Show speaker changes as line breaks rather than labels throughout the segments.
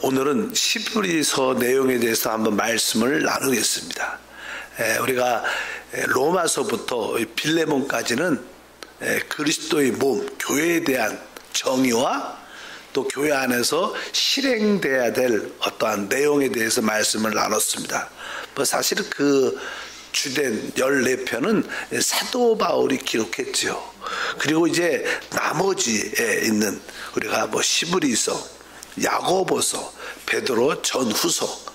오늘은 히브리서 내용에 대해서 한번 말씀을 나누겠습니다. 우리가 로마서부터 빌레몬까지는 그리스도의 몸, 교회에 대한 정의와 또 교회 안에서 실행돼야 될 어떠한 내용에 대해서 말씀을 나눴습니다. 사실 그 주된 14편은 사도 바울이 기록했죠. 그리고 이제 나머지에 있는 우리가 히브리서, 야고보서, 베드로 전후서,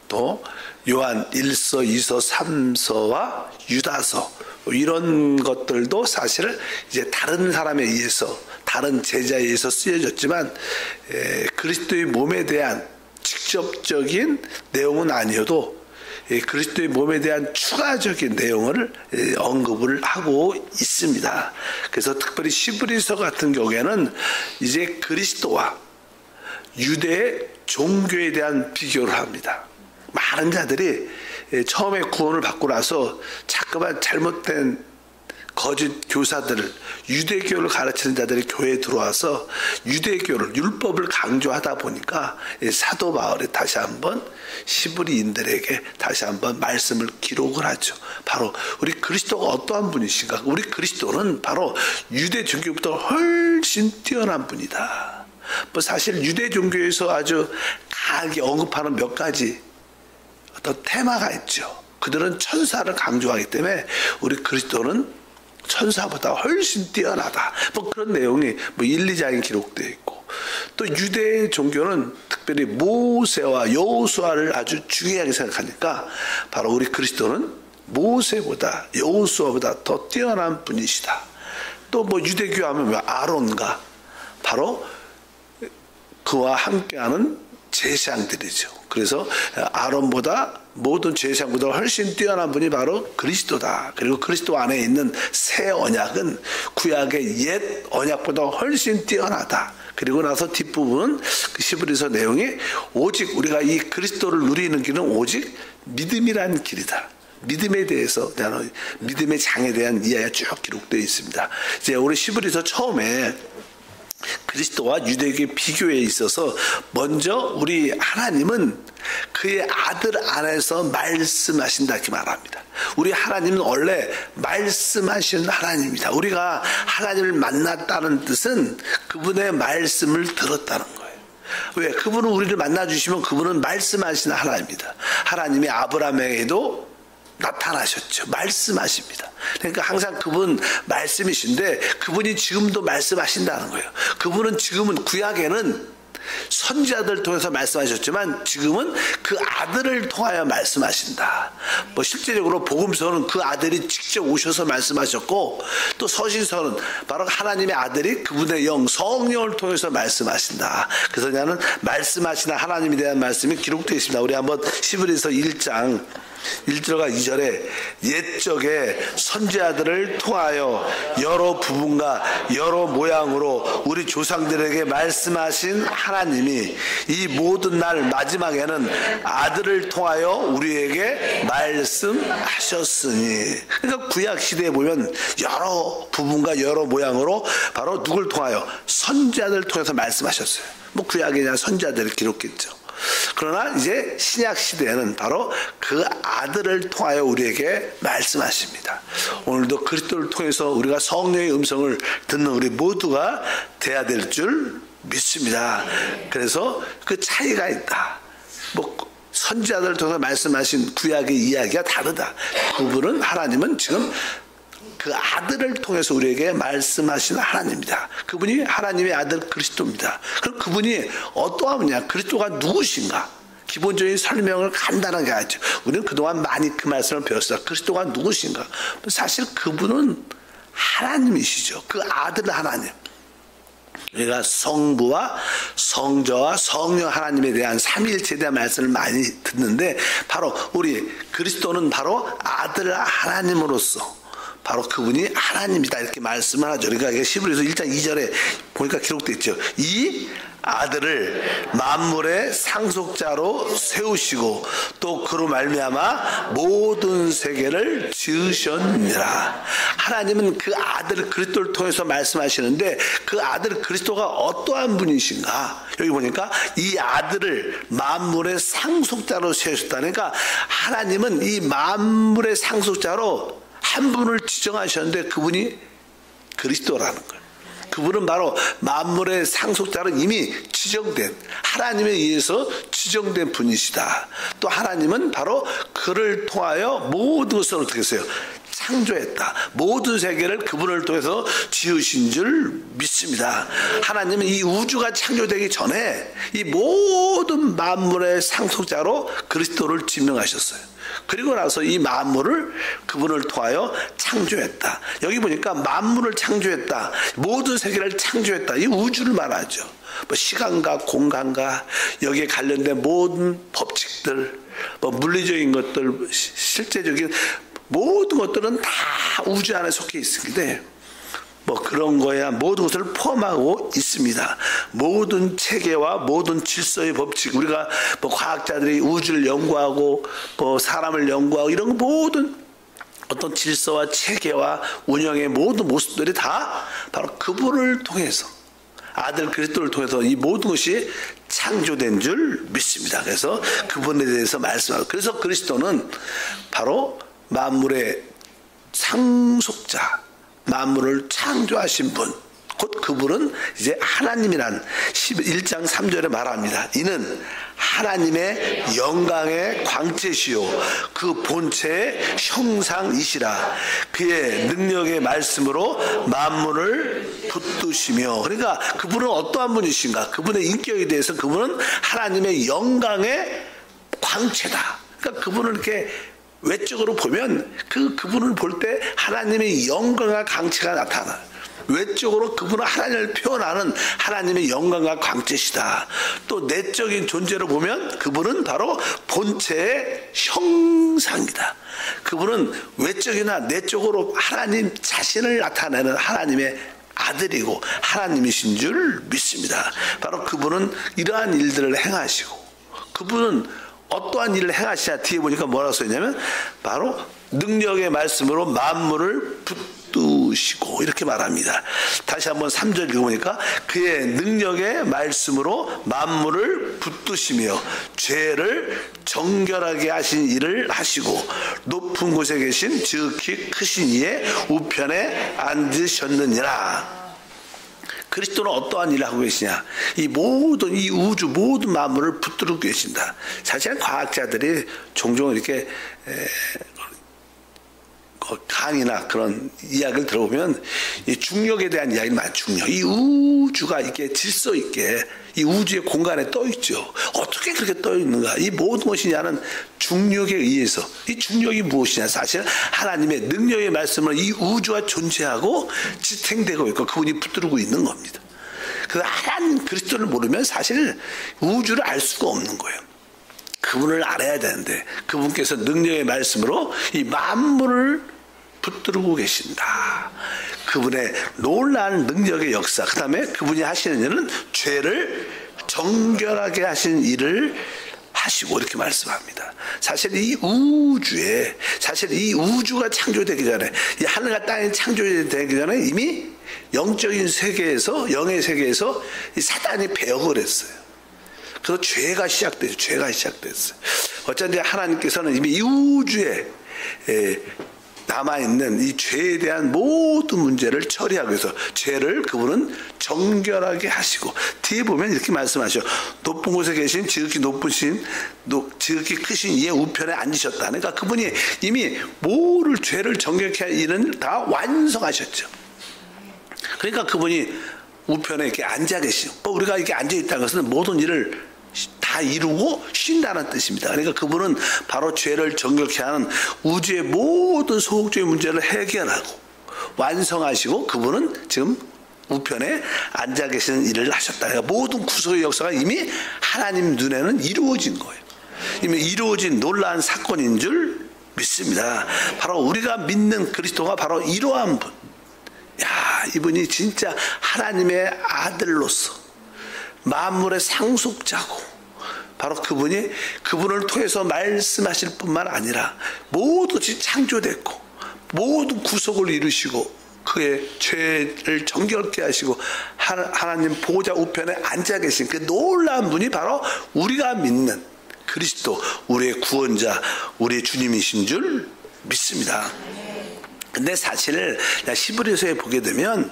또 요한 1서, 2서, 3서와 유다서, 이런 것들도 사실 이제 다른 사람에 의해서, 다른 제자에 의해서 쓰여졌지만 그리스도의 몸에 대한 직접적인 내용은 아니어도 그리스도의 몸에 대한 추가적인 내용을 언급을 하고 있습니다. 그래서 특별히 히브리서 같은 경우에는 이제 그리스도와 유대의 종교에 대한 비교를 합니다. 많은 자들이 처음에 구원을 받고 나서 자꾸만 잘못된 거짓 교사들을, 유대교를 가르치는 자들이 교회에 들어와서 유대교를, 율법을 강조하다 보니까 사도 바울이 다시 한번 히브리인들에게 다시 한번 말씀을 기록을 하죠. 바로 우리 그리스도가 어떠한 분이신가? 우리 그리스도는 바로 유대 종교보다 훨씬 뛰어난 분이다. 사실 유대 종교에서 아주 강하게 언급하는 몇 가지 어떤 테마가 있죠. 그들은 천사를 강조하기 때문에 우리 그리스도는 천사보다 훨씬 뛰어나다. 그런 내용이 1, 2장에 기록되어 있고, 또 유대 종교는 특별히 모세와 여호수아를 아주 중요하게 생각하니까 바로 우리 그리스도는 모세보다, 여호수아보다 더 뛰어난 분이시다. 또 유대교 하면 아론과 바로 그와 함께하는 제사장들이죠. 그래서 아론보다, 모든 제사장보다 훨씬 뛰어난 분이 바로 그리스도다. 그리고 그리스도 안에 있는 새 언약은 구약의 옛 언약보다 훨씬 뛰어나다. 그리고 나서 뒷부분은 그 히브리서 내용이 오직 우리가 이 그리스도를 누리는 길은 오직 믿음이라는 길이다. 믿음에 대해서, 믿음의 장에 대한 이야기가 쭉 기록되어 있습니다. 이제 우리 히브리서 처음에 그리스도와 유대교의 비교에 있어서 먼저 우리 하나님은 그의 아들 안에서 말씀하신다 이렇게 말합니다. 우리 하나님은 원래 말씀하시는 하나님입니다. 우리가 하나님을 만났다는 뜻은 그분의 말씀을 들었다는 거예요. 왜? 그분은 우리를 만나주시면 그분은 말씀하시는 하나님입니다. 하나님이 아브라함에게도 나타나셨죠. 말씀하십니다. 그러니까 항상 그분 말씀이신데 그분이 지금도 말씀하신다는 거예요. 그분은 지금은 구약에는 선지자들 통해서 말씀하셨지만 지금은 그 아들을 통하여 말씀하신다. 실제적으로 복음서는 그 아들이 직접 오셔서 말씀하셨고, 또 서신서는 바로 하나님의 아들이 그분의 영 성령을 통해서 말씀하신다. 그래서 나는 말씀하시는 하나님에 대한 말씀이 기록되어 있습니다. 우리 한번 히브리서 1장 1절과 2절에 옛적에 선지자들을 통하여 여러 부분과 여러 모양으로 우리 조상들에게 말씀하신 하나님이 이 모든 날 마지막에는 아들을 통하여 우리에게 말씀하셨으니. 그러니까 구약 시대에 보면 여러 부분과 여러 모양으로 바로 누굴 통하여? 선지자들을 통해서 말씀하셨어요. 구약이냐 선지자들을 기록했죠. 그러나 이제 신약 시대에는 바로 그 아들을 통하여 우리에게 말씀하십니다. 오늘도 그리스도를 통해서 우리가 성령의 음성을 듣는 우리 모두가 돼야 될 줄 믿습니다. 그래서 그 차이가 있다. 선지자들을 통해서 말씀하신 구약의 이야기가 다르다. 그분은, 하나님은 지금 그 아들을 통해서 우리에게 말씀하시는 하나님입니다. 그분이 하나님의 아들 그리스도입니다. 그럼 그분이 어떠하느냐? 그리스도가 누구신가? 기본적인 설명을 간단하게 하죠. 우리는 그동안 많이 그 말씀을 배웠어요. 그리스도가 누구신가? 사실 그분은 하나님이시죠. 그 아들 하나님. 우리가 성부와 성자와 성령 하나님에 대한 삼위일체에 대한 말씀을 많이 듣는데, 바로 우리 그리스도는 바로 아들 하나님으로서 바로 그분이 하나님이다 이렇게 말씀을 하죠. 그러니까 히브리서 1장 2절에 보니까 기록되어 있죠. 이 아들을 만물의 상속자로 세우시고 또 그로 말미암아 모든 세계를 지으셨느니라. 하나님은 그 아들 그리스도를 통해서 말씀하시는데 그 아들 그리스도가 어떠한 분이신가? 여기 보니까 이 아들을 만물의 상속자로 세우셨다. 그러니까 하나님은 이 만물의 상속자로 한 분을 지정하셨는데 그분이 그리스도라는 거예요. 그분은 바로 만물의 상속자로 이미 지정된, 하나님에 의해서 지정된 분이시다. 또 하나님은 바로 그를 통하여 모든 것을 어떻게 했어요? 창조했다. 모든 세계를 그분을 통해서 지으신 줄 믿습니다. 하나님은 이 우주가 창조되기 전에 이 모든 만물의 상속자로 그리스도를 지명하셨어요. 그리고 나서 이 만물을 그분을 통하여 창조했다. 여기 보니까 만물을 창조했다. 모든 세계를 창조했다. 이 우주를 말하죠. 뭐 시간과 공간과 여기에 관련된 모든 법칙들, 뭐 물리적인 것들, 실제적인 모든 것들은 다 우주 안에 속해 있는데 뭐 그런 거야 모든 것을 포함하고 있습니다. 모든 체계와 모든 질서의 법칙, 우리가 뭐 과학자들이 우주를 연구하고 뭐 사람을 연구하고 이런 모든 어떤 질서와 체계와 운영의 모든 모습들이 다 바로 그분을 통해서, 아들 그리스도를 통해서 이 모든 것이 창조된 줄 믿습니다. 그래서 그분에 대해서 말씀하고, 그래서 그리스도는 바로 만물의 상속자, 만물을 창조하신 분, 곧 그분은 이제 하나님이란 11장 3절에 말합니다. 이는 하나님의 영광의 광채시요 그 본체의 형상이시라. 그의 능력의 말씀으로 만물을 붙드시며. 그러니까 그분은 어떠한 분이신가? 그분의 인격에 대해서 그분은 하나님의 영광의 광채다. 그러니까 그분을 이렇게 외적으로 보면 그분을 볼 때 하나님의 영광과 광채가 나타나요. 외적으로 그분은 하나님을 표현하는 하나님의 영광과 광채시다. 또 내적인 존재로 보면 그분은 바로 본체의 형상이다. 그분은 외적이나 내적으로 하나님 자신을 나타내는 하나님의 아들이고 하나님이신 줄 믿습니다. 바로 그분은 이러한 일들을 행하시고, 그분은 어떠한 일을 행하시냐 뒤에 보니까 뭐라고 써있냐면 바로 능력의 말씀으로 만물을 붙드시고 이렇게 말합니다. 다시 한번 3절 읽어보니까 그의 능력의 말씀으로 만물을 붙드시며 죄를 정결하게 하신 일을 하시고 높은 곳에 계신 지극히 크신 이의 우편에 앉으셨느니라. 그리스도는 어떠한 일을 하고 계시냐? 이 모든 이 우주 모든 만물을 붙들고 계신다. 사실은 과학자들이 종종 이렇게 강의나 그런 이야기를 들어보면 이 중력에 대한 이야기는 많아요. 중력. 이 우주가 이렇게 질서 있게 이 우주의 공간에 떠 있죠. 어떻게 그렇게 떠 있는가? 이 모든 것이냐는 중력에 의해서. 이 중력이 무엇이냐? 사실 하나님의 능력의 말씀으로 이 우주가 존재하고 지탱되고 있고 그분이 붙들고 있는 겁니다. 그래서 하나님 그리스도를 모르면 사실 우주를 알 수가 없는 거예요. 그분을 알아야 되는데 그분께서 능력의 말씀으로 이 만물을 붙들고 계신다. 그분의 놀라운 능력의 역사, 그 다음에 그분이 하시는 일은 죄를 정결하게 하신 일을 하시고 이렇게 말씀합니다. 사실 이 우주가 창조되기 전에, 이 하늘과 땅이 창조되기 전에 이미 영적인 세계에서, 영의 세계에서 이 사단이 배역을 했어요. 그래서 죄가 시작됐어요. 어쩐지 하나님께서는 이미 이 우주에 남아있는 이 죄에 대한 모든 문제를 처리하기 위해서 죄를 그분은 정결하게 하시고, 뒤에 보면 이렇게 말씀하셔. 높은 곳에 계신 지극히 크신 이의 우편에 앉으셨다. 그러니까 그분이 이미 죄를 정결케 할 일은 다 완성하셨죠. 그러니까 그분이 우편에 이렇게 앉아 계시고, 우리가 이렇게 앉아 있다는 것은 모든 일을 다 이루고 쉰다는 뜻입니다. 그러니까 그분은 바로 죄를 정결케 하는 우주의 모든 소극적인 문제를 해결하고 완성하시고, 그분은 지금 우편에 앉아 계시는 일을 하셨다. 그러니까 모든 구속의 역사가 이미 하나님 눈에는 이루어진 거예요. 이미 이루어진 놀라운 사건인 줄 믿습니다. 바로 우리가 믿는 그리스도가 바로 이러한 분. 이분이 진짜 하나님의 아들로서 만물의 상속자고, 바로 그분을 통해서 말씀하실 뿐만 아니라 모두 창조됐고 모두 구속을 이루시고 그의 죄를 정결케 하시고 하나님 보좌 우편에 앉아 계신 그 놀라운 분이 바로 우리가 믿는 그리스도, 우리의 구원자, 우리의 주님이신 줄 믿습니다. 근데 사실 히브리서에 보게 되면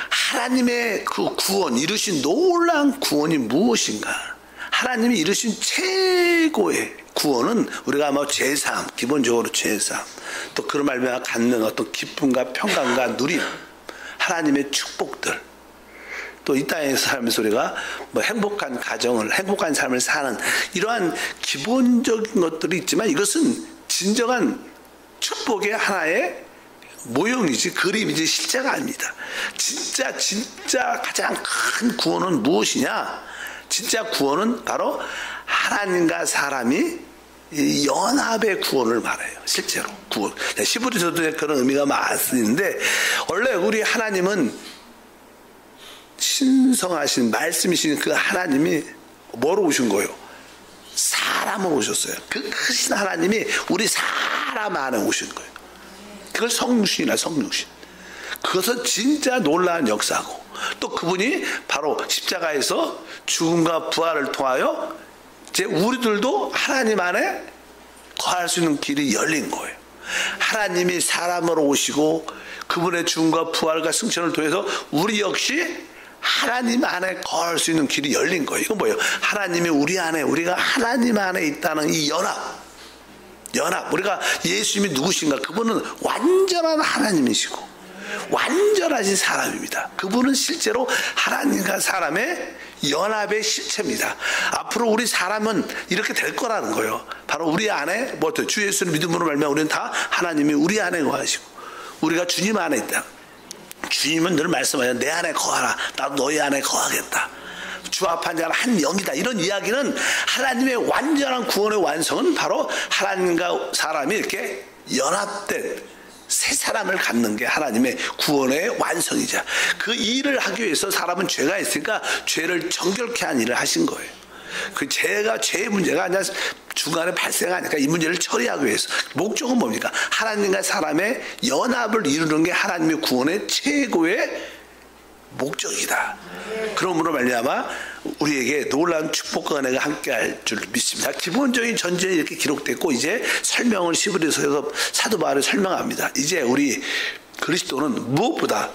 하나님의 그 구원, 이루신 놀라운 구원이 무엇인가? 하나님이 이루신 최고의 구원은 우리가 제사함, 기본적으로 제사함, 또 그런 말미암아 갖는 어떤 기쁨과 평강과 누림, 하나님의 축복들, 또 이 땅에서 살면서 우리가 행복한 가정을, 행복한 삶을 사는 이러한 기본적인 것들이 있지만, 이것은 진정한 축복의 하나의 모형이지 그림이지 실제가 아닙니다. 진짜 가장 큰 구원은 무엇이냐? 진짜 구원은 바로 하나님과 사람이 연합의 구원을 말해요. 실제로 구원. 히브리서도 그런 의미가 많은데, 원래 우리 하나님은 신성하신 말씀이신 그 하나님이 뭐로 오신 거예요? 사람으로 오셨어요. 그 크신 하나님이 우리 사람 안에 오신 거예요. 그걸 성육신이나 성육신. 그것은 진짜 놀라운 역사고, 또 그분이 바로 십자가에서 죽음과 부활을 통하여 이제 우리들도 하나님 안에 거할 수 있는 길이 열린 거예요. 하나님이 사람으로 오시고 그분의 죽음과 부활과 승천을 통해서 우리 역시 하나님 안에 거할 수 있는 길이 열린 거예요. 이건 뭐예요? 하나님이 우리 안에, 우리가 하나님 안에 있다는 이 연합. 우리가 예수님이 누구신가? 그분은 완전한 하나님이시고 완전하신 사람입니다. 그분은 실제로 하나님과 사람의 연합의 실체입니다. 앞으로 우리 사람은 이렇게 될 거라는 거예요. 바로 우리 안에 주 예수를 믿음으로 말미암아 우리는 다 하나님이 우리 안에 거하시고 우리가 주님 안에 있다. 주님은 늘 말씀하셔요. 내 안에 거하라. 나도 너희 안에 거하겠다. 주합한 자는 한 영이다. 이런 이야기는 하나님의 완전한 구원의 완성은 바로 하나님과 사람이 이렇게 연합된 새 사람을 갖는 게 하나님의 구원의 완성이자, 그 일을 하기 위해서 사람은 죄가 있으니까 죄를 정결케 한 일을 하신 거예요. 그 죄의 문제가 아니라 중간에 발생하니까 이 문제를 처리하기 위해서. 목적은 뭡니까? 하나님과 사람의 연합을 이루는 게 하나님의 구원의 최고의 목적이다. 그러므로 말미암아 우리에게 놀라운 축복과 은혜가 함께할 줄 믿습니다. 기본적인 전제에 이렇게 기록됐고, 이제 설명을 히브리서에서 사도 바울이 설명합니다. 이제 우리 그리스도는 무엇보다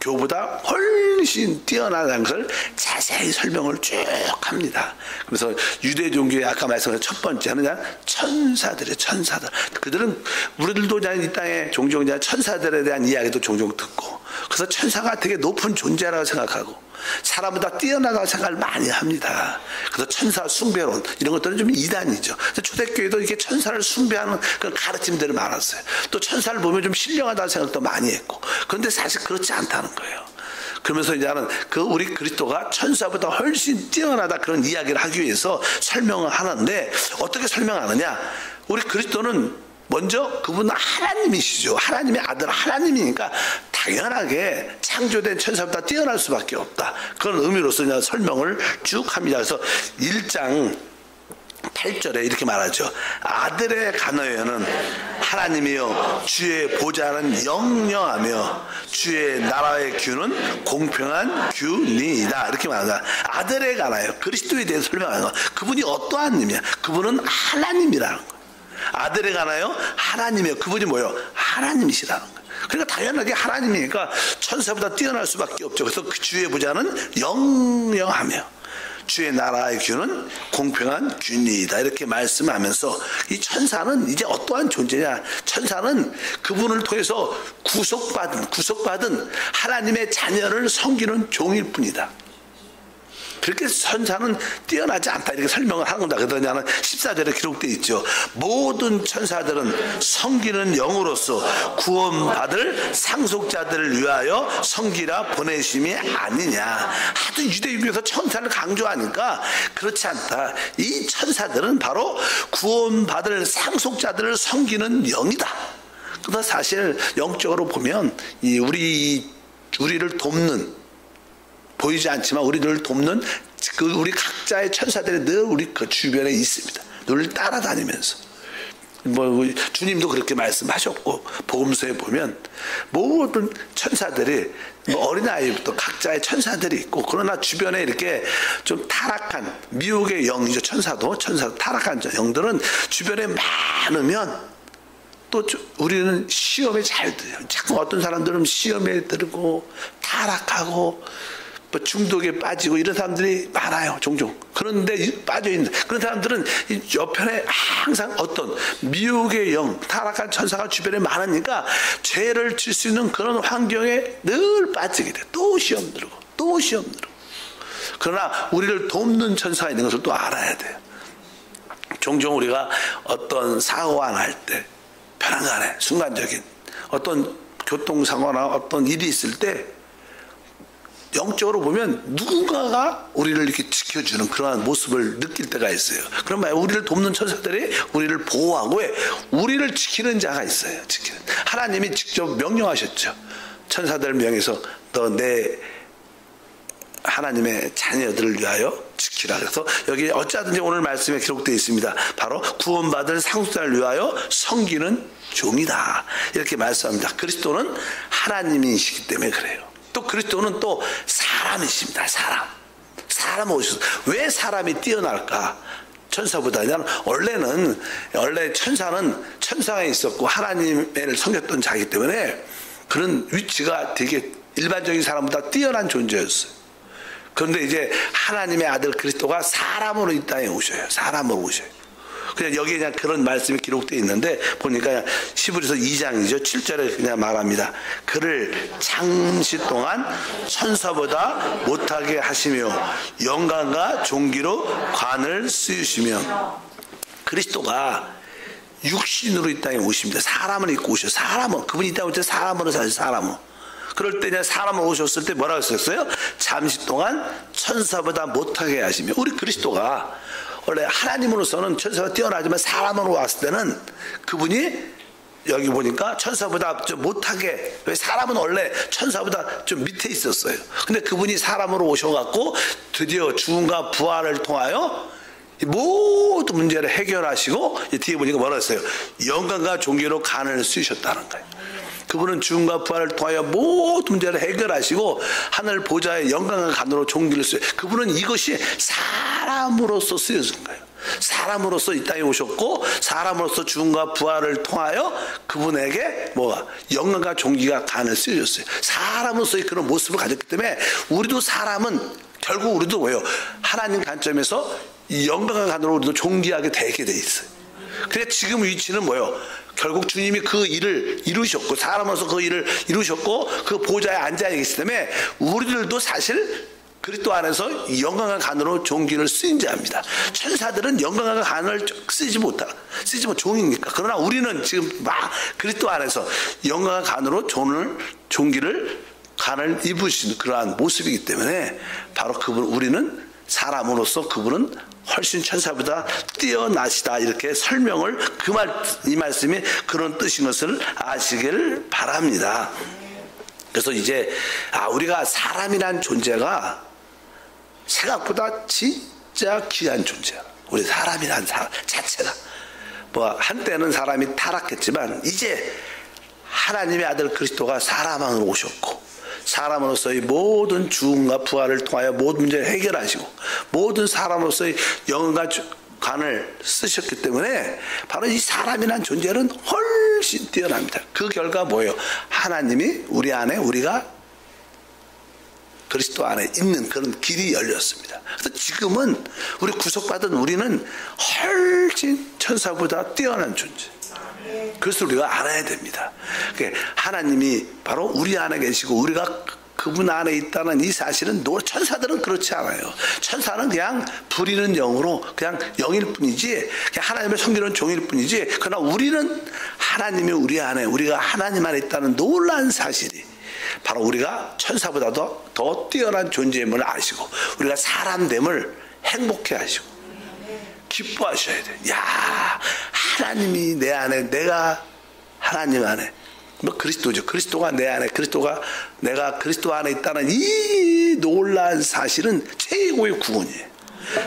유대교보다 훨씬 뛰어나다는 것을 자세히 설명을 쭉 합니다. 그래서 유대 종교의 아까 말씀하신 첫 번째는 천사들이에요. 천사들. 그들은 우리들도 이 땅에 종종 천사들에 대한 이야기도 종종 듣고, 그래서 천사가 되게 높은 존재라고 생각하고 사람보다 뛰어나다고 생각을 많이 합니다. 그래서 천사 숭배론 이런 것들은 좀 이단이죠. 초대교회도 이렇게 천사를 숭배하는 그런 가르침들이 많았어요. 또 천사를 보면 좀 신령하다는 생각도 많이 했고, 그런데 사실 그렇지 않다는 거예요. 그러면서 이제는 우리 그리스도가 천사보다 훨씬 뛰어나다, 그런 이야기를 하기 위해서 설명을 하는데, 어떻게 설명하느냐? 우리 그리스도는 먼저 그분은 하나님이시죠. 하나님의 아들, 하나님이니까 당연하게 창조된 천사보다 뛰어날 수밖에 없다. 그런 의미로서 설명을 쭉 합니다. 그래서 1장 8절에 이렇게 말하죠. 아들의 간어에는 하나님이여 주의 보좌는 영영하며 주의 나라의 규는 공평한 규니이다. 이렇게 말합니다. 아들의 간어예요. 그리스도에 대해서 설명하는 거. 그분이 어떠한 님이야? 그분은 하나님이라는 거예요. 아들에 관하여 하나님이요. 그분이 뭐예요? 하나님이시라는 거예요. 그러니까 당연하게 하나님이니까 천사보다 뛰어날 수밖에 없죠. 그래서 그 주의 보좌는 영영하며 주의 나라의 규는 공평한 규니이다. 이렇게 말씀하면서 이 천사는 이제 어떠한 존재냐? 천사는 그분을 통해서 구속받은 하나님의 자녀를 섬기는 종일 뿐이다. 그렇게 천사는 뛰어나지 않다, 이렇게 설명을 하는 겁니다. 그러냐면 14절에 기록되어 있죠. 모든 천사들은 섬기는 영으로서 구원받을 상속자들을 위하여 섬기라 보내심이 아니냐. 하도 유대교에서 천사를 강조하니까 그렇지 않다. 이 천사들은 바로 구원받을 상속자들을 섬기는 영이다. 그러나 사실 영적으로 보면 우리를 돕는 보이지 않지만 우리를 돕는 우리 각자의 천사들이 늘 우리 그 주변에 있습니다. 늘 따라다니면서. 주님도 그렇게 말씀하셨고, 복음서에 보면 모든 천사들이 어린아이부터 각자의 천사들이 있고, 그러나 주변에 이렇게 좀 타락한 미혹의 영이죠. 천사도 타락한 영들은 주변에 많으면 또 우리는 시험에 잘 들어요. 자꾸 어떤 사람들은 시험에 들고 타락하고 중독에 빠지고 이런 사람들이 많아요. 종종. 그런데 빠져있는 그런 사람들은 옆편에 항상 어떤 미혹의 영, 타락한 천사가 주변에 많으니까 죄를 질 수 있는 그런 환경에 늘 빠지게 돼. 또 시험 들고 또 시험 들고. 그러나 우리를 돕는 천사가 있는 것을 또 알아야 돼요. 종종 우리가 어떤 사고가 날 때 편안간에 순간적인 어떤 교통사고나 어떤 일이 있을 때 영적으로 보면 누군가가 우리를 이렇게 지켜주는 그러한 모습을 느낄 때가 있어요. 그러면 우리를 돕는 천사들이 우리를 보호하고 우리를 지키는 자가 있어요. 하나님이 직접 명령하셨죠. 천사들 명해서 너 내 하나님의 자녀들을 위하여 지키라. 그래서 여기 어찌하든지 오늘 말씀에 기록되어 있습니다. 바로 구원받을 상속자를 위하여 섬기는 종이다. 이렇게 말씀합니다. 그리스도는 하나님이시기 때문에 그래요. 또 그리스도는 또 사람이십니다. 사람 오셔서 왜 사람이 뛰어날까? 천사보다는 원래 천사는 천상에 있었고 하나님을 섬겼던 자이기 때문에 그런 위치가 되게 일반적인 사람보다 뛰어난 존재였어요. 그런데 이제 하나님의 아들 그리스도가 사람으로 이 땅에 오셔요. 사람으로 오셔요. 그냥 여기에 그냥 그런 말씀이 기록되어 있는데 보니까 히브리서 2장이죠. 7절에 그냥 말합니다. 그를 잠시 동안 천사보다 못하게 하시며 영광과 존귀로 관을 씌우시며 그리스도가 육신으로 이 땅에 오십니다. 사람을 입고 오셔요. 그분이 이 땅에 올 때 사람으로 사실 사람으로. 그럴 때 그냥 사람으로 오셨을 때 뭐라고 했었어요? 잠시 동안 천사보다 못하게 하시며 우리 그리스도가 원래 하나님으로서는 천사가 뛰어나지만 사람으로 왔을 때는 그분이 여기 보니까 천사보다 좀 못하게, 왜 사람은 원래 천사보다 좀 밑에 있었어요. 근데 그분이 사람으로 오셔갖고 드디어 죽음과 부활을 통하여 모든 문제를 해결하시고 뒤에 보니까 뭐라 했어요? 영광과 존귀로 간을 씌우셨다는 거예요. 그분은 죽음과 부활을 통하여 모든 문제를 해결하시고 하늘 보좌의 영광과 간으로 존귀를 쓰여. 그분은 이것이 사람으로서 쓰여진 거예요. 사람으로서 이 땅에 오셨고 사람으로서 죽음과 부활을 통하여 그분에게 영광과 존귀가 간을 쓰여졌어요. 사람으로서의 그런 모습을 가졌기 때문에 우리도 사람은 결국 우리도 하나님 관점에서 영광과 간으로 우리도 존귀하게 되게 돼 있어요. 그래 지금 위치는 결국 주님이 그 일을 이루셨고 사람으로서 그 일을 이루셨고 그 보좌에 앉아 계시기 때문에 우리들도 사실 그리스도 안에서 영광과 간으로 존귀를 쓰인 자입니다. 천사들은 영광과 간을 쓰지 못하고 종이니까. 그러나 우리는 지금 그리스도 안에서 영광과 간으로 존귀를 간을 입으신 그러한 모습이기 때문에 바로 우리는 사람으로서 그분은 훨씬 천사보다 뛰어나시다 이렇게 설명을 이 말씀이 그런 뜻인 것을 아시길 바랍니다. 그래서 이제 우리가 사람이란 존재가 생각보다 진짜 귀한 존재야. 우리 사람이란 사람 자체가 한때는 사람이 타락했지만 이제 하나님의 아들 그리스도가 사람으로 오셨고 사람으로서의 모든 죽음과 부활을 통하여 모든 문제를 해결하시고 모든 사람으로서의 영광과 간을 쓰셨기 때문에 바로 이 사람이란 존재는 훨씬 뛰어납니다. 그 결과 뭐예요? 하나님이 우리 안에 우리가 그리스도 안에 있는 그런 길이 열렸습니다. 그래서 지금은 우리 구속받은 우리는 훨씬 천사보다 뛰어난 존재. 그래서 우리가 알아야 됩니다. 하나님이 바로 우리 안에 계시고 우리가 그분 안에 있다는 이 사실은 천사들은 그렇지 않아요. 천사는 그냥 부리는 영으로 그냥 영일 뿐이지 그냥 하나님을 섬기는 종일 뿐이지 그러나 우리는 하나님이 우리 안에 우리가 하나님 안에 있다는 놀라운 사실이 바로 우리가 천사보다도 더 뛰어난 존재임을 아시고 우리가 사람됨을 행복해 하시고 기뻐하셔야 돼. 하나님이 내 안에 내가 하나님 안에 뭐 그리스도죠. 그리스도가 내 안에, 내가 그리스도 안에 있다는 이 놀라운 사실은 최고의 구원이에요.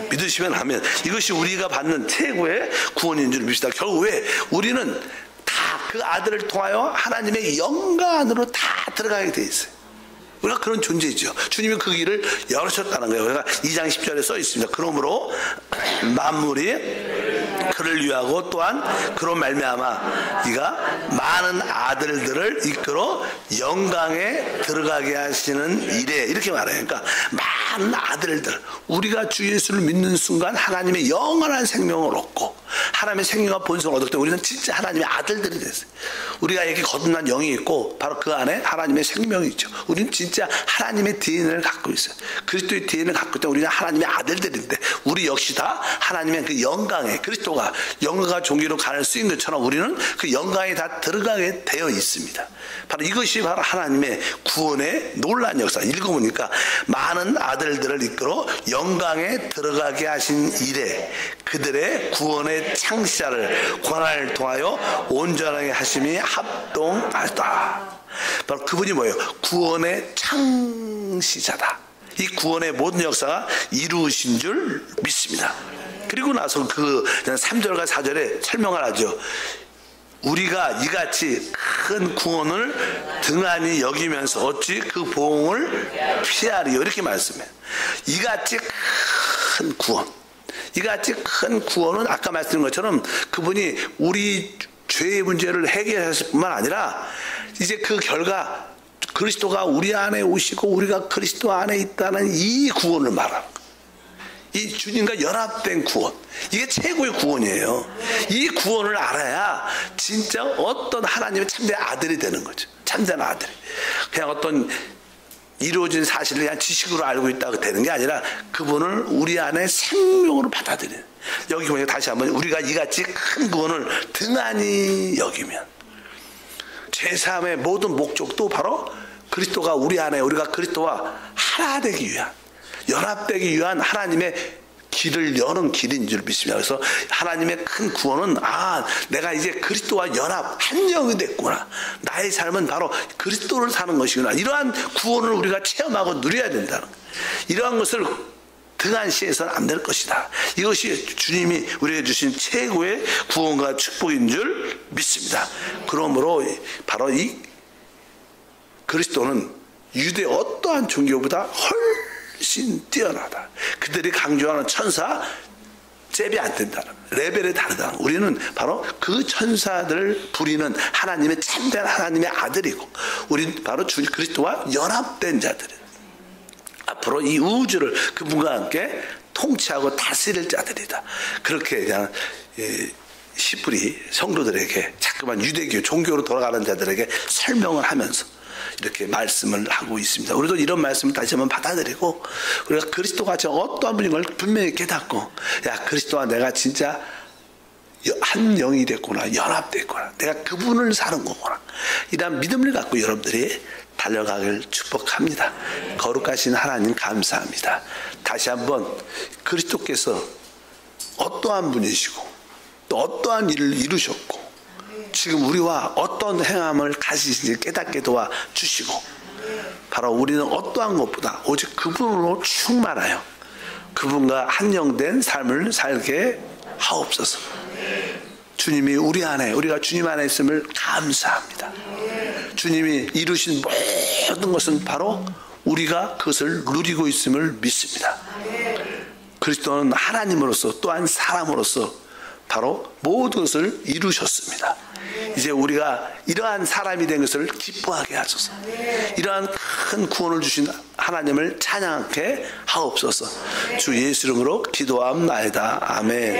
믿으시면 하면 이것이 우리가 받는 최고의 구원인 줄 믿습니다. 결국에 우리는 다 그 아들을 통하여 하나님의 영광 안으로 다 들어가게 돼 있어요. 우리가 그런 존재죠. 주님이 그 길을 열으셨다는 거예요. 그러니까 2장 10절에 써 있습니다. 그러므로 만물이 그를 위하고 또한 그로 말미암아 네가 많은 아들들을 이끌어 영광에 들어가게 하시는 일에, 이렇게 말해요. 그러니까 많은 아들들, 우리가 주 예수를 믿는 순간 하나님의 영원한 생명을 얻고 하나님의 생명과 본성을 얻을 때 우리는 진짜 하나님의 아들들이 됐어요. 우리가 이렇게 거듭난 영이 있고 바로 그 안에 하나님의 생명이 있죠. 우리는 진짜 하나님의 DNA를 갖고 있어요. 그리스도의 DNA를 갖고 있다. 우리는 하나님의 아들들인데 우리 역시 다 하나님의 그 영광에, 그리스도가 영광과 존귀로 가는 쓰인 것처럼 우리는 그 영광에 다 들어가게 되어 있습니다. 바로 이것이 바로 하나님의 구원의 놀라운 역사. 읽어보니까 많은 아들들을 이끌어 영광에 들어가게 하신 이래 그들의 구원의 창시자를 권한을 통하여 온전하게 하심이 합동하였다. 바로 그분이 뭐예요? 구원의 창시자다. 이 구원의 모든 역사가 이루어진 줄 믿습니다. 그리고 나서 그 3절과 4절에 설명을 하죠. 우리가 이같이 큰 구원을 등한히 여기면서 어찌 그 보응을 피하리요, 이렇게 말씀해요. 이같이 큰 구원, 이같이 큰 구원은 아까 말씀드린 것처럼 그분이 우리 죄의 문제를 해결하실 뿐만 아니라 이제 그 결과 그리스도가 우리 안에 오시고 우리가 그리스도 안에 있다는 이 구원을 말하는 거예요. 이 주님과 연합된 구원, 이게 최고의 구원이에요. 이 구원을 알아야 진짜 어떤 하나님의 참된 아들이 되는 거죠. 참된 아들이. 그냥 어떤 이루어진 사실을 그냥 지식으로 알고 있다고 되는 게 아니라 그분을 우리 안에 생명으로 받아들이는. 여기 보니까 다시 한번 우리가 이같이 큰 구원을 등한히 여기면 제3의 모든 목적도 바로 그리스도가 우리 안에, 우리가 그리스도와 하나 되기 위한, 연합되기 위한 하나님의 길을 여는 길인 줄 믿습니다. 그래서 하나님의 큰 구원은 내가 이제 그리스도와 연합 한 영이 됐구나. 나의 삶은 바로 그리스도를 사는 것이구나. 이러한 구원을 우리가 체험하고 누려야 된다는 거예요. 이러한 것을 등한시해서는 안 될 것이다. 이것이 주님이 우리에게 주신 최고의 구원과 축복인 줄 믿습니다. 그러므로 바로 이 그리스도는 유대 어떠한 종교보다 훨씬 뛰어나다. 그들이 강조하는 천사 잽이 안 된다는, 레벨이 다르다. 우리는 바로 그 천사들을 부리는 하나님의 참된 하나님의 아들이고 우리는 바로 주 그리스도와 연합된 자들이에요. 앞으로 이 우주를 그분과 함께 통치하고 다스릴 자들이다. 그렇게 그냥 시부리 성도들에게 자꾸만 유대교 종교로 돌아가는 자들에게 설명을 하면서 이렇게 말씀을 하고 있습니다. 우리도 이런 말씀을 다시 한번 받아들이고 우리가 그리스도가 어떠한 분인 걸 분명히 깨닫고, 야, 그리스도와 내가 진짜 한 영이 됐구나, 연합됐구나, 내가 그분을 사는 거구나, 이런 믿음을 갖고 여러분들이 달려가길 축복합니다. 거룩하신 하나님 감사합니다. 다시 한번 그리스도께서 어떠한 분이시고 또 어떠한 일을 이루셨고 지금 우리와 어떤 행함을 가지신지 깨닫게 도와주시고 바로 우리는 어떠한 것보다 오직 그분으로 충만하여 그분과 한영된 삶을 살게 하옵소서. 주님이 우리 안에, 우리가 주님 안에 있음을 감사합니다. 주님이 이루신 모든 것은 바로 우리가 그것을 누리고 있음을 믿습니다. 그리스도는 하나님으로서 또한 사람으로서 바로 모든 것을 이루셨습니다. 이제 우리가 이러한 사람이 된 것을 기뻐하게 하소서. 이러한 큰 구원을 주신 하나님을 찬양하게 하옵소서. 주 예수 이름으로 기도하옵나이다. 아멘.